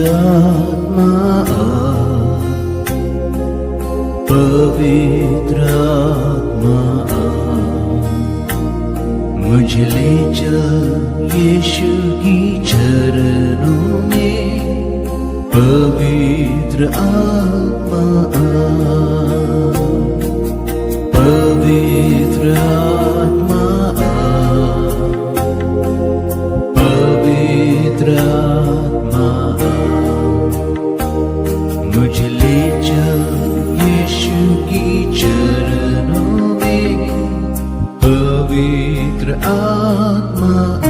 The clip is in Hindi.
आत्मा पवित्र आत्मा मुझे ले चल यीशु की चरणों में पवित्र आत्मा पवित्र आत्मा पवित्र आत्मा मुझे ले चल यीशु की चरणों में पवित्र आत्मा